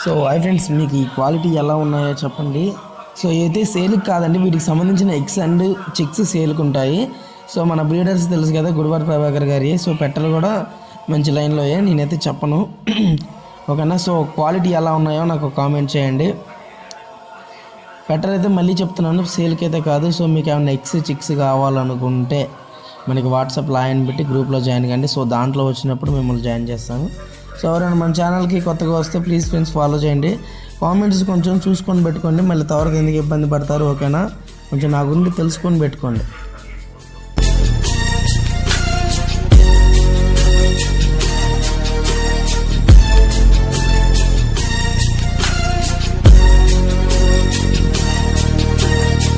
So hi friends, మీకు ఈ quality ఎలా ఉన్నాయో చెప్పండి. సో అయితే సేల్కి కాదండి, వీటికి సంబంధించిన ఎగ్స్ అండ్ చిక్స్ సేల్కి ఉంటాయి. సో మన బ్రీడర్స్ తెలుసు కదా, గుడివారి ప్రభాకర్ గారి. సో పెట్టలు కూడా మంచి లైన్లోయే, నేనైతే చెప్పను ఓకేనా. సో క్వాలిటీ ఎలా ఉన్నాయో నాకు కామెంట్ చేయండి. పెట్టలు అయితే మళ్ళీ చెప్తున్నాను, సేల్కి అయితే కాదు. సో మీకు ఏమైనా ఎగ్స్ చిక్స్ కావాలనుకుంటే మనకి వాట్సాప్లో ఆయన పెట్టి గ్రూప్లో జాయిన్ కండి. సో దాంట్లో వచ్చినప్పుడు మిమ్మల్ని జాయిన్ చేస్తాను. సో ఎవరైనా మన ఛానల్కి కొత్తగా వస్తే ప్లీజ్ ఫ్రెండ్స్ ఫాలో చేయండి. కామెంట్స్ కొంచెం చూసుకొని పెట్టుకోండి, మళ్ళీ తర్వాత ఎందుకు ఇబ్బంది పడతారు ఓకేనా. కొంచెం నా గురించి తెలుసుకొని పెట్టుకోండి.